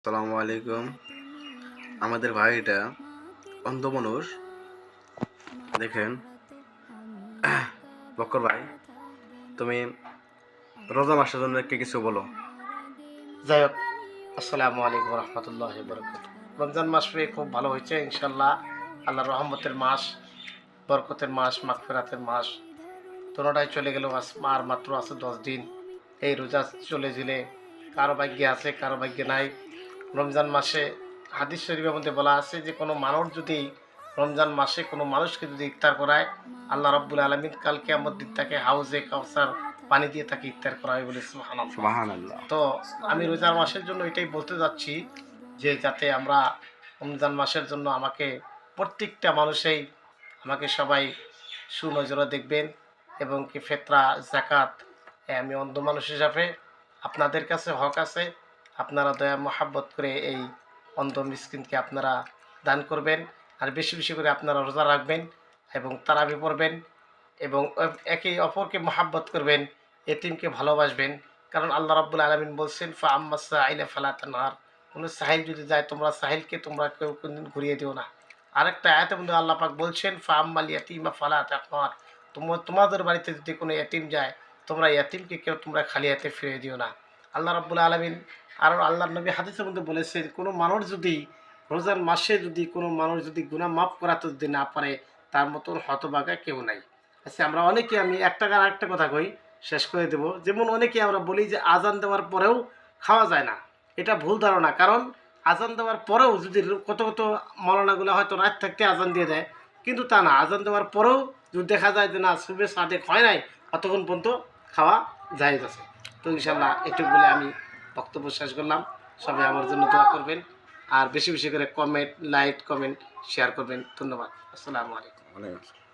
আসসালামু আলাইকুম। আমাদের ভাইটা অন্ধ মানুষ। দেখেন বক্কর ভাই, তুমি রোজা মাসের জন্য কিছু বলো। যাই হোক, আসসালামু আলাইকুম রহমতুল্লাহ বরকত। রমজান মাস পেয়ে খুব ভালো হয়েছে ইনশাল্লাহ। আল্লাহর রহমতের মাস, বরকতের মাস, মাগফিরাতের মাস, তোনোটাই চলে গেল। আর মাত্র আছে 10 দিন। এই রোজা চলে গেলে কারো ভাগ্যে আছে, কারো ভাগ্যে নাই। রমজান মাসে হাদিস শরীফের মধ্যে বলা আছে যে কোনো মানুষ যদি রমজান মাসে কোনো মানুষকে যদি ইফতার করায়, আল্লাহ রাব্বুল আলামিন কাল কিয়ামত দিন তাকে হাউজে কাউসার পানি দিয়ে তাকে ইফতার করা হয় বলে সুবহানাল্লাহ। সুবহানাল্লাহ। তো আমি রোজার মাসের জন্য এটাই বলতে যাচ্ছি যে যাতে আমরা রমজান মাসের জন্য আমাকে প্রত্যেকটা মানুষেই আমাকে সবাই সুনজরে দেখবেন এবং কি ফেতরা জাকাত আমি অন্ধ মানুষ হিসাবে আপনাদের কাছে হক আছে, আপনারা দয়া মহাব্বত করে এই অন্ধ মিসকিনকে আপনারা দান করবেন। আর বেশি বেশি করে আপনারা রোজা রাখবেন এবং তারাবি পড়বেন এবং একে অপরকে মহাব্বত করবেন, এতিমকে ভালোবাসবেন। কারণ আল্লাহ রাব্বুল আলামিন বলছেন ফা আম্মাস সাইলা ফালা তানহার, কোনো সাহিল যদি যায় তোমরা সাহিলকে তোমরা কেউ কোনদিন ঘুরিয়ে দিও না। আরেকটা আয়াতের মধ্যে আল্লাহ পাক বলছেন ফা আম্মাল ইয়াতীমা ফালা তাকহার, তোমাদের বাড়িতে যদি কোনো এতিম যায় তোমরা এতিমকে কেউ তোমরা খালি হাতে ফিরিয়ে দিও না। আল্লাহ রাব্বুল আলামিন আর আল্লাহর নবী হাদিসের মধ্যে বলেছেন কোনো মানুষ যদি রোজার মাসে যদি কোনো মানুষ যদি গুনাহ মাফ করাতে যদি না পারে তার মতন হতভাগা কেউ নাই। আচ্ছা, আমরা অনেকে আমি একটা আরেকটা কথা কই, শেষ করে দেব। যেমন অনেকে আমরা বলি যে আজান দেওয়ার পরেও খাওয়া যায় না, এটা ভুল ধারণা। কারণ আজান দেওয়ার পরেও যদি কত কত মৌলানাগুলো হয়তো রাত থাকতে আজান দিয়ে দেয়, কিন্তু তা না, আজান দেওয়ার পরেও যদি দেখা যায় যে না সুবে সাদেক হয় নাই, অতক্ষণ পর্যন্ত খাওয়া জায়েজ আছে। তো ইনশাল্লাহ একটু বলে আমি বক্তব্য শেষ করলাম। সবাই আমার জন্য দোয়া করবেন আর বেশি বেশি করে কমেন্ট, লাইক, কমেন্ট, শেয়ার করবেন। ধন্যবাদ। আসসালামু আলাইকুম। ওয়ালাইকুম আসসালাম।